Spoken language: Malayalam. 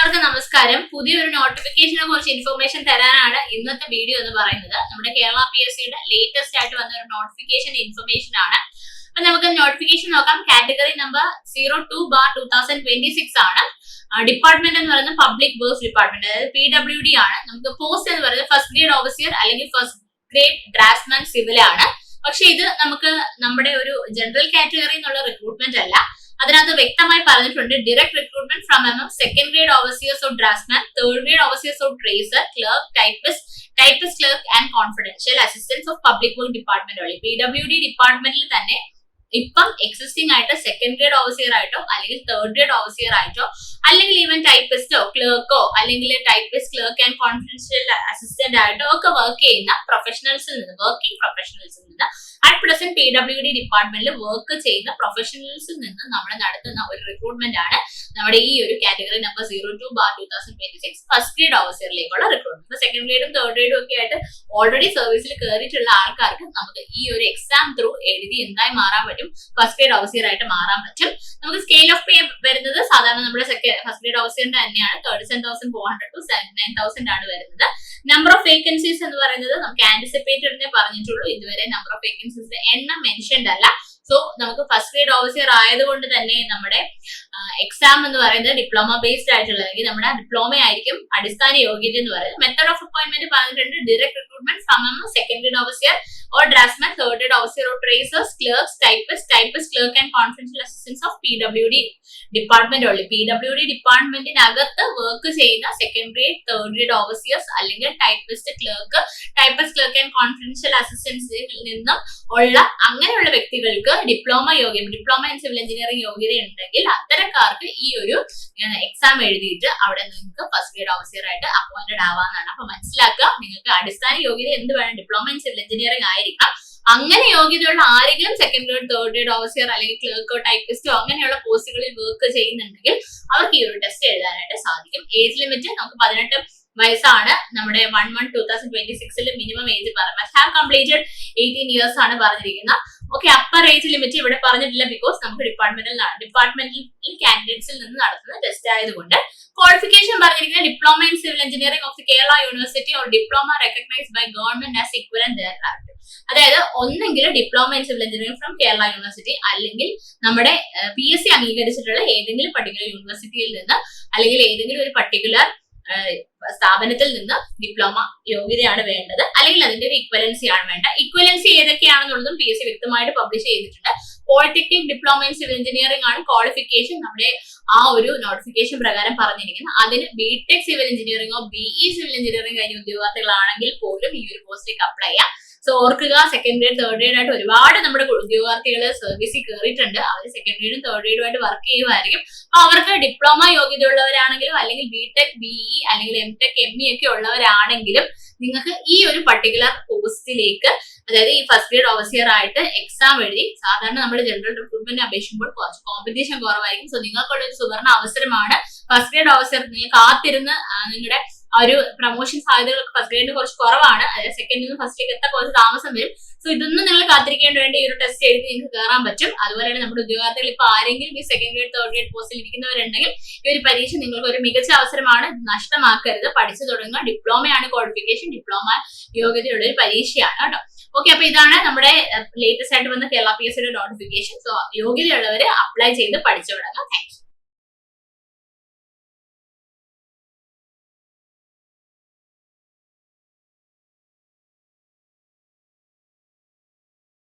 എല്ലാവർക്കും നമസ്കാരം. പുതിയൊരു നോട്ടിഫിക്കേഷനെ കുറിച്ച് ഇൻഫർമേഷൻ തരാനാണ് ഇന്നത്തെ വീഡിയോ എന്ന് പറയുന്നത്. നമ്മുടെ കേരള PSCയുടെ ലേറ്റസ്റ്റ് ആയിട്ട് വന്ന ഒരു നോട്ടിഫിക്കേഷൻ ഇൻഫർമേഷൻ ആണ്. അപ്പൊ നമുക്ക് നോട്ടിഫിക്കേഷൻ നോക്കാം. കാറ്റഗറി നമ്പർ 02/2026 ആണ്. ഡിപ്പാർട്ട്മെന്റ് എന്ന് പറയുന്നത് പബ്ലിക് വർക്ക്സ് ഡിപ്പാർട്ട്മെന്റ്, അതായത് PWD ആണ്. നമുക്ക് പോസ്റ്റ് എന്ന് പറയുന്നത് ഫസ്റ്റ് ഗ്രേഡ് ഓഫീസർ അല്ലെങ്കിൽ ഫസ്റ്റ് ഗ്രേഡ് ഡ്രാഫ്റ്റ്സ്മാൻ സിവിൽ ആണ്. പക്ഷെ ഇത് നമുക്ക് നമ്മുടെ ഒരു ജനറൽ കാറ്റഗറി എന്നുള്ള റിക്രൂട്ട്മെന്റ് അല്ല. അതിനകത്ത് വ്യക്തമായി പറഞ്ഞിട്ടുണ്ട് direct recruitment from second grade overseers of draftsman, third grade overseers of tracer, clerk, typist clerk and confidential assistance of public work department വഴി. PWD ഡിപ്പാർട്ട്മെന്റിൽ തന്നെ ഇപ്പം എക്സിസ്റ്റിംഗ് ആയിട്ട് സെക്കൻഡ് ഗ്രേഡ് ഓവർസിയർ ആയിട്ടോ അല്ലെങ്കിൽ തേർഡ് ഗ്രേഡ് ഓവർസിയർ ആയിട്ടോ അല്ലെങ്കിൽ ഈവൻ ടൈപ്പിസ്റ്റോ ക്ലർക്കോ അല്ലെങ്കിൽ typist clerk and confidential assistant ആയിട്ടോ ഒക്കെ വർക്ക് ചെയ്യുന്ന പ്രൊഫഷണൽസിൽ നിന്ന്, വർക്കിംഗ് പ്രൊഫഷണൽസിൽ നിന്ന്, അറ്റ് പ്രസന്റ് PWD ഡിപ്പാർട്ട്മെന്റിൽ വർക്ക് ചെയ്യുന്ന പ്രൊഫഷണൽസിൽ നിന്ന് നമ്മൾ നടത്തുന്ന ഒരു റിക്രൂട്ട്മെന്റ് ആണ് നമ്മുടെ ഈ ഒരു കാറ്റഗറി നമ്പർ 02/2026 ഫസ്റ്റ് ഗ്രേഡ് ഓവർസിയറിലേക്കുള്ള റിക്രൂട്ട്മെന്റ്. സെക്കൻഡ് ഗ്രേഡും തേർഡ് ഗ്രേഡും ഒക്കെ ആയിട്ട് ഓൾറെഡി സർവീസിൽ കയറിയിട്ടുള്ള ആൾക്കാർക്ക് നമുക്ക് ഈ ഒരു എക്സാം ത്രൂ എഴുതി എന്തായി മാറാൻ പറ്റും, ഫസ്റ്റ് ഗ്രേഡ് ഓവർസിയർ ആയിട്ട് മാറാൻ പറ്റും. നമുക്ക് സ്കെയിൽ ഓഫ് പേ വരുന്നത് സാധാരണ നമ്മുടെ ഫസ്റ്റ് ഗ്രേഡ് ഓവർസിയറിന്റെ തന്നെയാണ്. 37,400 to 79,000 ആണ് വരുന്നത്. നമ്പർ ഓഫ് വേക്കൻസീസ് എന്ന് പറയുന്നത് നമുക്ക് ആന്റിസിപ്പേറ്റഡ് പറഞ്ഞിട്ടുള്ളൂ. ഇതുവരെ നമ്പർ ഓഫ് വേക്കൻസീസ് എണ്ണം മെൻഷൻഡ് അല്ല. സോ നമുക്ക് ഫസ്റ്റ് ഗ്രേഡ് ഓവർസിയർ ആയതുകൊണ്ട് തന്നെ നമ്മുടെ എക്സാം എന്ന് പറയുന്നത് ഡിപ്ലോമ ബേസ്ഡ് ആയിട്ടുള്ള, അല്ലെങ്കിൽ നമ്മുടെ ഡിപ്ലോമ ആയിരിക്കും അടിസ്ഥാന യോഗ്യത എന്ന് പറയുന്നത്. മെത്തഡ് ഓഫ് അപ്പോയിന്റ്മെന്റ് പറഞ്ഞിട്ടുണ്ട് direct recruitment from second grade overseer or draftsman, third grade officer or tracers, clerks, typist clerk and confidential assistants of PWD department only. PWD ഡിപ്പാർട്ട്മെന്റിനകത്ത് വർക്ക് ചെയ്യുന്ന second grade third grade overseers അല്ലെങ്കിൽ ടൈപ്പിസ്റ്റ് ക്ലർക്ക് ആൻഡ് കോൺഫിഡൻഷ്യൽ അസിസ്റ്റൻസിൽ നിന്നും ഉള്ള അങ്ങനെയുള്ള വ്യക്തികൾക്ക് ഡിപ്ലോമ ഇൻ സിവിൽ എഞ്ചിനീയറിംഗ് യോഗ്യത ഉണ്ടെങ്കിൽ അത്തരക്കാർക്ക് ഈ ഒരു എക്സാം എഴുതിയിട്ട് അവിടെ നിങ്ങൾക്ക് ഫസ്റ്റ് ഗ്രേഡ് ഓവർസിയർ ആയിട്ട് അപ്പോയിന്റഡ് ആവാന്നാണ്. അപ്പൊ മനസ്സിലാക്കുക, നിങ്ങൾക്ക് അടിസ്ഥാന യോഗ്യത എന്ത് വേണം, ഡിപ്ലോമ ഇൻ സിവിൽ എഞ്ചിനീയറിംഗ് ആയിരിക്കാം. അങ്ങനെ യോഗ്യതയുള്ള ആരെങ്കിലും second grade third grade overseer അല്ലെങ്കിൽ ക്ലർക്കോ ടൈപ്പിസ്റ്റോ അങ്ങനെയുള്ള പോസ്റ്റുകളിൽ വർക്ക് ചെയ്യുന്നുണ്ടെങ്കിൽ അവർക്ക് ഈ ഒരു ടെസ്റ്റ് എഴുതാനായിട്ട് സാധിക്കും. ഏജ് ലിമിറ്റ് നമുക്ക് 18 വയസ്സാണ്. നമ്മുടെ 1/1/2026 minimum age must have completed 18 years ആണ് പറഞ്ഞിരിക്കുന്നത്. ഓക്കെ, അപ്പർ ഏജ് ലിമിറ്റ് ഇവിടെ പറഞ്ഞിട്ടില്ല, ബിക്കോസ് നമുക്ക് ഡിപ്പാർട്ട്മെന്റൽ കാൻഡിഡേറ്റ്സിൽ നിന്ന് നടത്തുന്ന ടെസ്റ്റ് ആയതുകൊണ്ട്. ക്വാളിഫിക്കേഷൻ പറഞ്ഞിരിക്കുന്നത് diploma in civil engineering of the Kerala university or diploma recognised by government as equivalent thereafter. അതായത് ഒന്നെങ്കിൽ diploma in civil engineering from Kerala university അല്ലെങ്കിൽ നമ്മുടെ PSC അംഗീകരിച്ചിട്ടുള്ള ഏതെങ്കിലും പർട്ടിക്കുലർ യൂണിവേഴ്സിറ്റിയിൽ നിന്ന് അല്ലെങ്കിൽ ഏതെങ്കിലും ഒരു പർട്ടിക്കുലർ സ്ഥാപനത്തിൽ നിന്ന് ഡിപ്ലോമ യോഗ്യതയാണ് വേണ്ടത്, അല്ലെങ്കിൽ അതിന്റെ ഒരു ഇക്വലൻസി ആണ് വേണ്ട. ഇക്വലൻസി ഏതൊക്കെയാണെന്നുള്ളതും PSC വ്യക്തമായിട്ട് പബ്ലിഷ് ചെയ്തിട്ടുണ്ട്. Polytechnic diploma in civil engineering ആണ് ക്വാളിഫിക്കേഷൻ നമ്മുടെ ആ ഒരു നോട്ടിഫിക്കേഷൻ പ്രകാരം പറഞ്ഞിരിക്കുന്നത്. അതിന് BTech സിവിൽ എഞ്ചിനീയറിംഗോ BE സിവിൽ എഞ്ചിനീയറിംഗ് കഴിഞ്ഞ ഉദ്യോഗാർത്ഥികളാണെങ്കിൽ പോലും ഈ ഒരു പോസ്റ്റിലേക്ക് അപ്ലൈ ചെയ്യാം. സോ ഓർക്കുക, സെക്കൻഡ് ഗ്രേഡ് തേർഡ് ഗ്രേഡ് ആയിട്ട് ഒരുപാട് നമ്മുടെ ഉദ്യോഗാർത്ഥികൾ സർവീസിൽ കയറിയിട്ടുണ്ട്. അവർ സെക്കൻഡ് ഗ്രേഡും തേർഡ് ഗ്രേഡും ആയിട്ട് വർക്ക് ചെയ്യുമായിരിക്കും. അപ്പൊ അവർക്ക് ഡിപ്ലോമ യോഗ്യത ഉള്ളവരാണെങ്കിലും അല്ലെങ്കിൽ BTech BE അല്ലെങ്കിൽ MTech ME ഒക്കെ ഉള്ളവരാണെങ്കിലും നിങ്ങൾക്ക് ഈ ഒരു പർട്ടിക്കുലർ പോസ്റ്റിലേക്ക്, അതായത് ഈ ഫസ്റ്റ് ഗ്രേഡ് ഓവർസിയർ ആയിട്ട് എക്സാം എഴുതി, സാധാരണ നമ്മൾ ജനറൽ റിക്രൂട്ട്മെന്റ് അപേക്ഷിക്കുമ്പോൾ കുറച്ച് കോമ്പറ്റീഷൻ കുറവായിരിക്കും. സോ നിങ്ങൾക്കുള്ള ഒരു സുവർണ അവസരമാണ്. ഫസ്റ്റ് ഗ്രേഡ് ഓവർസിയർ നിങ്ങൾ കാത്തിരുന്ന് നിങ്ങളുടെ ആ ഒരു പ്രൊമോഷൻ സാധ്യതകൾ ഫസ്റ്റ് ഗ്രേഡിന് കുറച്ച് കുറവാണ്, അതായത് സെക്കൻഡിൽ നിന്ന് ഫസ്റ്റിലേക്ക് എത്താൻ കുറച്ച് താമസം വരും. സോ ഇതൊന്നും നിങ്ങൾ കാത്തിരിക്കേണ്ട വേണ്ടി ഈ ഒരു ടെസ്റ്റ് എഴുതി നിങ്ങൾക്ക് കയറാൻ പറ്റും. അതുപോലെ തന്നെ നമ്മുടെ ഉദ്യോഗാർത്ഥികൾ ഇപ്പൊ ആരെങ്കിലും ഈ സെക്കൻഡ് ഗ്രേഡ് തേർഡ് ഗ്രേഡ് പോസ്റ്റിൽ ഇരിക്കുന്നവരുണ്ടെങ്കിൽ ഈ ഒരു പരീക്ഷ നിങ്ങൾക്ക് ഒരു മികച്ച അവസരമാണ്, നഷ്ടമാക്കരുത്. പഠിച്ചു തുടങ്ങുക. ഡിപ്ലോമയാണ് ക്വാളിഫിക്കേഷൻ, ഡിപ്ലോമ യോഗ്യതയുള്ള ഒരു പരീക്ഷയാണ് കേട്ടോ. ഓക്കെ, അപ്പൊ ഇതാണ് നമ്മുടെ ലേറ്റസ്റ്റ് ആയിട്ട് വന്ന കേരള PSCയുടെ നോട്ടിഫിക്കേഷൻ. സോ യോഗ്യതയുള്ളവര് അപ്ലൈ ചെയ്ത് പഠിച്ചു തുടങ്ങാം. താങ്ക്സ്.